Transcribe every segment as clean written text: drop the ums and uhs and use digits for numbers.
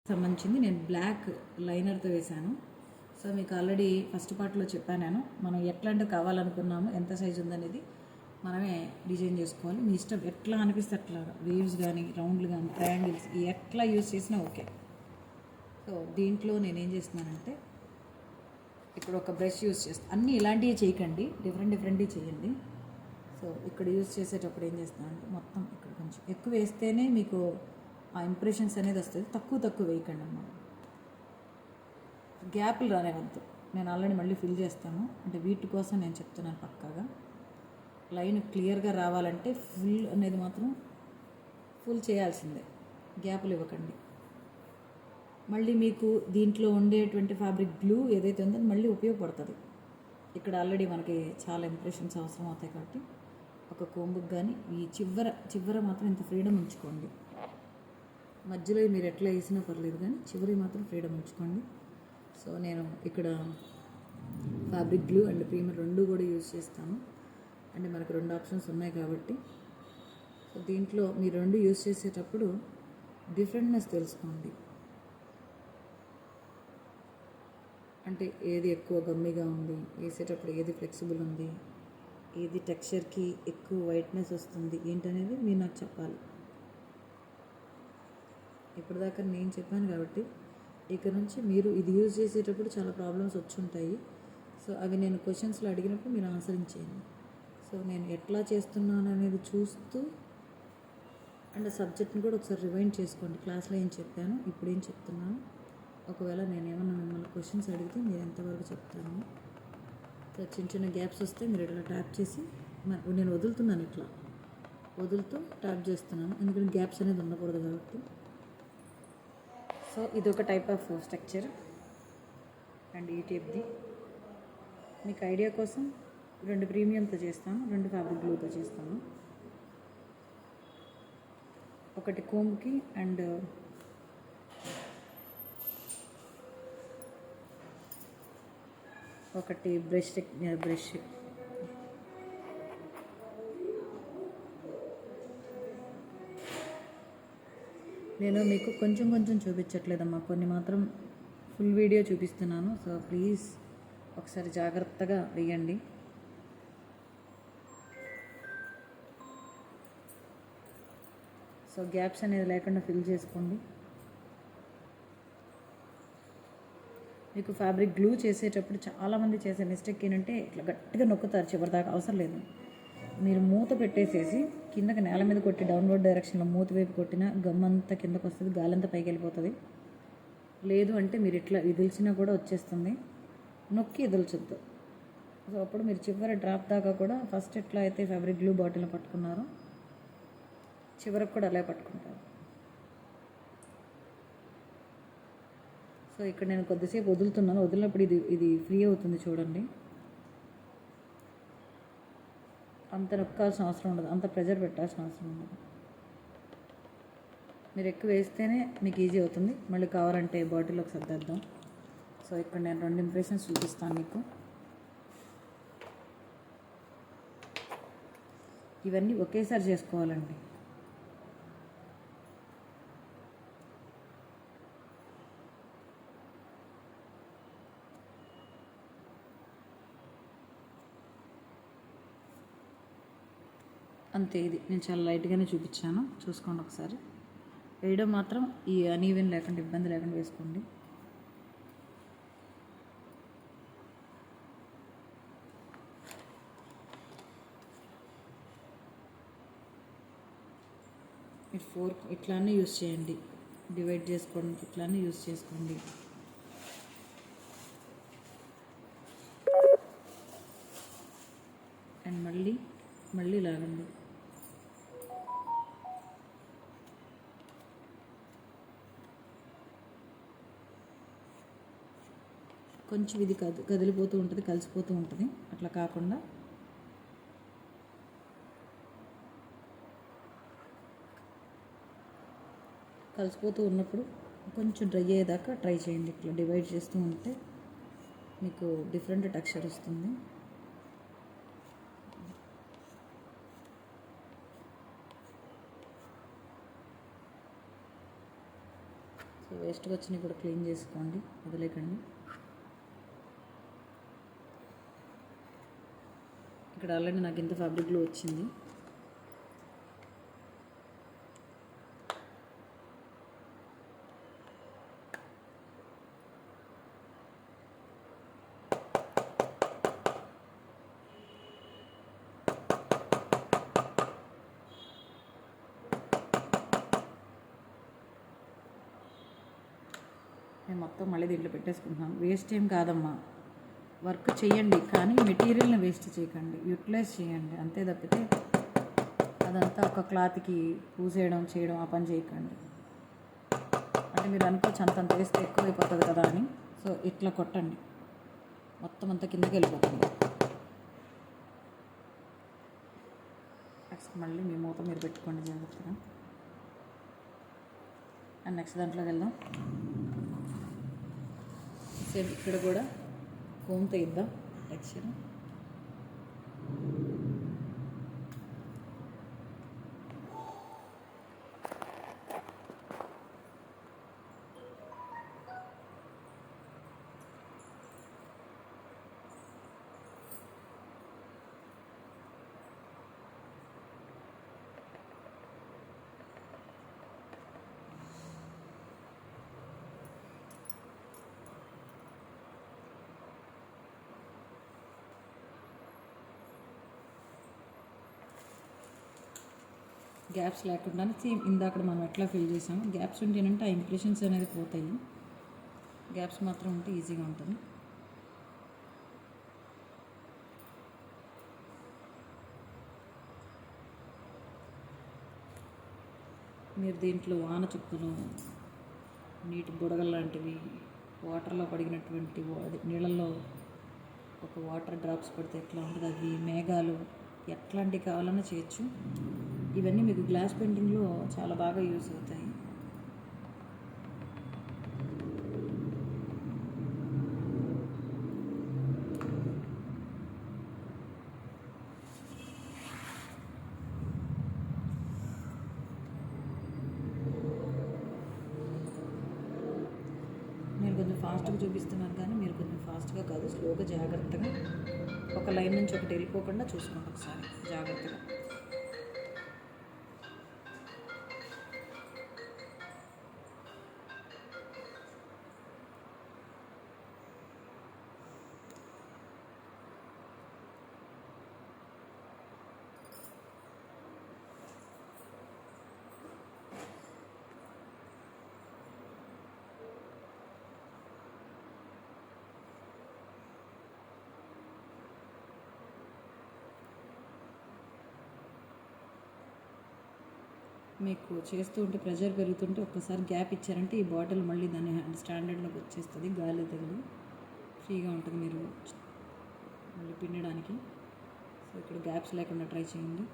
సంబంధించింది నేను బ్లాక్ లైనర్తో వేశాను. సో మీకు ఆల్రెడీ ఫస్ట్ పార్ట్లో చెప్పాను నేను, మనం ఎట్లాంటివి కావాలనుకున్నాము, ఎంత సైజు ఉందనేది మనమే డిజైన్ చేసుకోవాలి. మీ ఇష్టం ఎట్లా అనిపిస్తే అట్లా, వేవ్స్ కానీ రౌండ్లు కానీ ట్రయాంగిల్స్ ఎట్లా యూజ్ చేసినా ఓకే. సో దీంట్లో నేనేం చేస్తున్నానంటే ఇక్కడ ఒక బ్రష్ యూజ్ చేస్తాను. అన్నీ ఇలాంటివి చేయకండి, డిఫరెంట్వి చేయండి. సో ఇక్కడ యూజ్ చేసేటప్పుడు ఏం చేస్తానంటే మొత్తం ఇక్కడ కొంచెం ఎక్కువ వేస్తేనే మీకు ఆ ఇంప్రెషన్స్ అనేది వస్తుంది. తక్కువ వేయకండి అన్నమాట. గ్యాప్లు రానివద్దు. నేను ఆల్రెడీ మళ్ళీ ఫిల్ చేస్తాను, అంటే వీటి కోసం నేను చెప్తున్నాను. పక్కాగా లైన్ క్లియర్గా రావాలంటే ఫుల్ అనేది మాత్రం ఫుల్ చేయాల్సిందే, గ్యాప్లు ఇవ్వకండి. మళ్ళీ మీకు దీంట్లో ఉండేటువంటి ఫ్యాబ్రిక్ గ్లూ ఏదైతే ఉందో మళ్ళీ ఉపయోగపడుతుంది. ఇక్కడ ఆల్రెడీ మనకి చాలా ఇంప్రెషన్స్ అవసరం అవుతాయి కాబట్టి ఒక కోంబుకి కానీ ఈ చివర మాత్రం ఇంత ఫ్రీడమ్ ఉంచుకోండి. మధ్యలో మీరు ఎట్లా వేసినా పర్లేదు, కానీ చివరి మాత్రం ఫ్రీడమ్ ఉంచుకోండి. సో నేను ఇక్కడ ఫ్యాబ్రిక్ గ్లూ అండ్ ప్రీమర్ రెండు కూడా యూజ్ చేస్తాను. అంటే మనకు రెండు ఆప్షన్స్ ఉన్నాయి కాబట్టి. సో దీంట్లో మీరు రెండు యూజ్ చేసేటప్పుడు డిఫరెంట్నెస్ తెలుసుకోండి. అంటే ఏది ఎక్కువ గమ్మిగా ఉంది, వేసేటప్పుడు ఏది ఫ్లెక్సిబుల్ ఉంది, ఏది టెక్స్చర్కి ఎక్కువ వైట్నెస్ వస్తుంది ఏంటనేది మీరు నాకు చెప్పాలి. ఇప్పటిదాకా నేను చెప్పాను కాబట్టి ఇక నుంచి మీరు ఇది యూజ్ చేసేటప్పుడు చాలా ప్రాబ్లమ్స్ వచ్చి ఉంటాయి. సో అవి నేను క్వశ్చన్స్లో అడిగినప్పుడు మీరు ఆన్సరింగ్ చేయండి. సో నేను ఎట్లా చేస్తున్నాను అనేది చూస్తూ అండ్ సబ్జెక్ట్ని కూడా ఒకసారి రివైండ్ చేసుకోండి. క్లాస్లో ఏం చెప్పాను, ఇప్పుడు ఏం చెప్తున్నాను. ఒకవేళ నేను ఏమన్నా మిమ్మల్ని క్వశ్చన్స్ అడిగితే మీరు ఎంతవరకు చెప్తాను. సో చిన్న గ్యాప్స్ వస్తే మీరు ఇట్లా ట్యాప్ చేసి, నేను వదులుతున్నాను, ఇట్లా వదులుతూ ట్యాప్ చేస్తున్నాను, ఎందుకంటే గ్యాప్స్ అనేది ఉండకూడదు కాబట్టి. సో ఇది ఒక టైప్ ఆఫ్ స్ట్రక్చర్ అండ్ ఈ టైప్ది. మీకు ఐడియా కోసం రెండు ప్రీమియంతో చేస్తాను, రెండు ఫ్యాబ్రిక్ గ్లూతో చేస్తాను. ఒకటి కోంబ్కి అండ్ ఒకటి బ్రష్. నేను మీకు కొంచెం చూపించట్లేదమ్మా, కొన్ని మాత్రం ఫుల్ వీడియో చూపిస్తున్నాను. సో ప్లీజ్ ఒకసారి జాగ్రత్తగా వేయండి. సో గ్యాప్స్ అనేది లేకుండా ఫిల్ చేసుకోండి. మీకు ఫ్యాబ్రిక్ గ్లూ చేసేటప్పుడు చాలామంది చేసే మిస్టేక్ ఏంటంటే ఇట్లా గట్టిగా నొక్కుతారు, చివరిదాకా అవసరం లేదు. మీరు మూత పెట్టేసేసి కిందకి నేల మీద కొట్టి డౌన్వర్డ్ డైరెక్షన్లో మూత వైపు కొట్టినా గమ్ అంతా కిందకు వస్తుంది, గాలంతా పైకి వెళ్ళిపోతుంది. లేదు అంటే మీరు ఇట్లా విదిల్చినా కూడా వచ్చేస్తుంది. నొక్కి విదిల్చొద్దు. సో అప్పుడు మీరు చివరి డ్రాప్ దాకా కూడా ఫస్ట్ ఎట్లా అయితే ఫ్యాబ్రిక్ గ్లూ బాటిల్ని పట్టుకున్నారో చివరికి కూడా అలా పట్టుకుంటారు. సో ఇక్కడ నేను కొద్దిసేపు వదులుతున్నాను, వదిలినప్పుడు ఇది ఫ్రీ అవుతుంది చూడండి. అంత నొక్కాల్సిన అవసరం ఉండదు, అంత ప్రెజర్ పెట్టాల్సిన అవసరం ఉండదు. మీరు ఎక్కువ వేస్తేనే మీకు ఈజీ అవుతుంది. మళ్ళీ కావాలంటే బాటిల్లోకి సర్దేద్దాం. సో ఇక్కడ నేను రెండు ఇంప్రెషన్స్ చూపిస్తాను మీకు. ఇవన్నీ ఒకేసారి చేసుకోవాలండి. అంతే, ఇది నేను చాలా లైట్గానే చూపించాను, చూసుకోండి ఒకసారి. వేయడం మాత్రం ఈ అనీవెన్ లేకుండా, ఇబ్బంది లేకుండా వేసుకోండి. మీరు ఫోర్క్ ఇట్లానే యూస్ చేయండి, డివైడ్ చేసుకోవడానికి ఇట్లానే యూస్ చేసుకోండి. అండ్ మళ్ళీ లాగండి. కొంచెం ఇది కదిలిపోతూ ఉంటుంది, కలిసిపోతూ ఉంటుంది. అట్లా కాకుండా కలిసిపోతూ ఉన్నప్పుడు కొంచెం డ్రై అయ్యేదాకా ట్రై చేయండి. ఇట్లా డివైడ్ చేస్తూ ఉంటే మీకు డిఫరెంట్ టెక్స్చర్ వస్తుంది. సో వేస్ట్గా వచ్చినవి కూడా క్లీన్ చేసుకోండి, వదిలేకండి. ఇక్కడ ఆల్రెడీ నాకు ఇంత ఫ్యాబ్రిక్ గ్లూ వచ్చింది. నేను మొత్తం మళ్ళీ దీంట్లో పెట్టేసుకుంటున్నాను. వేస్ట్ ఏం కాదమ్మా, వర్క్ చేయండి కానీ మెటీరియల్ని వేస్ట్ చేయకండి, యూటిలైజ్ చేయండి అంతే తప్పితే అదంతా ఒక క్లాత్కి పూసేయడం చేయడం ఆ పని చేయకండి. అంటే మీరు అనుకోవచ్చు అంతంత వేస్తే ఎక్కువైపోతుంది కదా అని. సో ఇట్లా కొట్టండి, మొత్తం అంతా కిందకి వెళ్ళిపోతుంది. నెక్స్ట్ మళ్ళీ మీ మూత మీరు పెట్టుకోండి జాగ్రత్తగా. అండ్ నెక్స్ట్ దాంట్లోకి వెళ్దాం. సేమ్ ఇక్కడ కూడా కోమ్తో ఇద్దాం టెక్స్చర్. గ్యాప్స్ లేకుండా సేమ్ ఇందాక మనం ఎట్లా ఫిల్ చేసాము, గ్యాప్స్ ఉంటేనంటే ఆ ఇంప్రెషన్స్ అనేది పోతాయి. గ్యాప్స్ మాత్రం ఉంటే ఈజీగా ఉంటుంది. మీరు దీంట్లో వాన చుక్కలు, నీటి బుడగలు లాంటివి, వాటర్లో పడినటువంటి నీళ్ళల్లో ఒక వాటర్ డ్రాప్స్ పడితే ఎట్లా ఉంటుంది, అవి మేఘాలు ఎట్లాంటివి కావాలన్నా చేయొచ్చు. ఇవన్నీ మీకు గ్లాస్ పెయింటింగ్లో చాలా బాగా యూజ్ అవుతాయి. నేను కొంచెం ఫాస్ట్గా చూపిస్తున్నాను కానీ మీరు కొంచెం ఫాస్ట్గా కాదు, స్లోగా జాగ్రత్తగా ఒక లైన్ నుంచి ఒకటి వెళ్ళిపోకుండా చూసుకోండి ఒకసారి జాగ్రత్తగా. మీకు చేస్తూ ఉంటే ప్రెషర్ పెరుగుతుంటే ఒక్కసారి గ్యాప్ ఇచ్చారంటే ఈ బాటిల్ మళ్ళీ దాని స్టాండర్డ్లోకి వచ్చేస్తుంది, గాలి తగిలి ఫ్రీగా ఉంటుంది మీరు మళ్ళీ పిండడానికి. సో ఇక్కడ గ్యాప్స్ లేకుండా ట్రై చేయండి.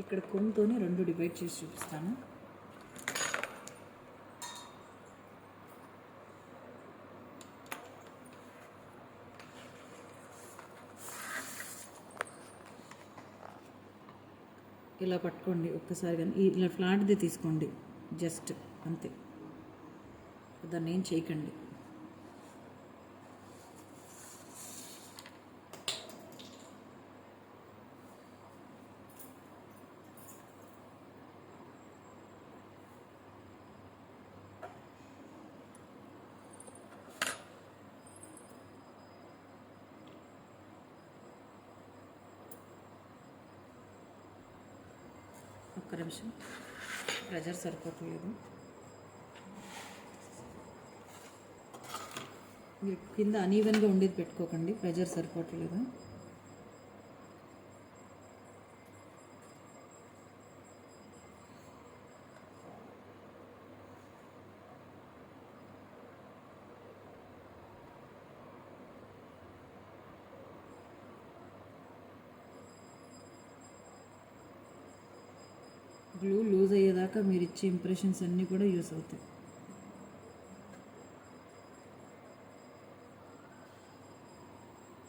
ఇక్కడ కొమ్ముతోనే రెండు డివైడ్ చేసి చూపిస్తాను. ఇలా పట్టుకోండి ఒక్కసారి, కానీ ఇలా ఫ్లాట్ది తీసుకోండి జస్ట్ అంతే, దాన్ని ఏం చేయకండి. ఒక్క నిమిషం, ప్రెజర్ సరిపోవట్లేదు. మీరు కింద అనీవెన్గా ఉండేది పెట్టుకోకండి, ప్రెజర్ సరిపోవట్లేదు. గ్లూ లూజ్ అయ్యేదాకా మీరు ఇచ్చే ఇంప్రెషన్స్ అన్నీ కూడా యూస్ అవుతాయి.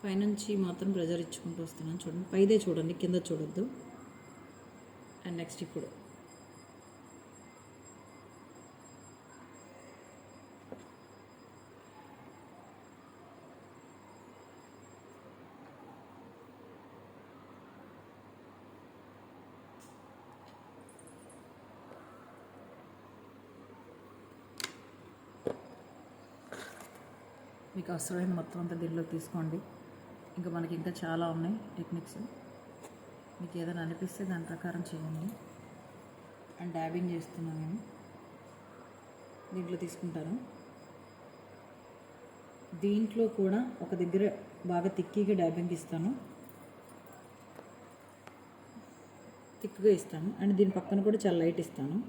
పైనుంచి మాత్రం ప్రెజర్ ఇచ్చుకుంటూ వస్తున్నాను చూడండి, పైదే చూడండి, కింద చూడొద్దు. అండ్ నెక్స్ట్ ఇప్పుడు మీకు అవసరమైన మొత్తం అంతా దీనిలోకి తీసుకోండి. ఇంకా మనకి ఇంకా చాలా ఉన్నాయి టెక్నిక్స్, మీకు ఏదైనా అనిపిస్తే దాని ప్రకారం చేయండి. అండ్ డాబింగ్ చేస్తున్నాను నేను, దీంట్లో తీసుకుంటాను. దీంట్లో కూడా ఒక దగ్గర బాగా థిక్గా డాబింగ్ ఇస్తాను, థిక్గా ఇస్తాను. అండ్ దీని పక్కన కూడా చాలా లైట్ ఇస్తాను.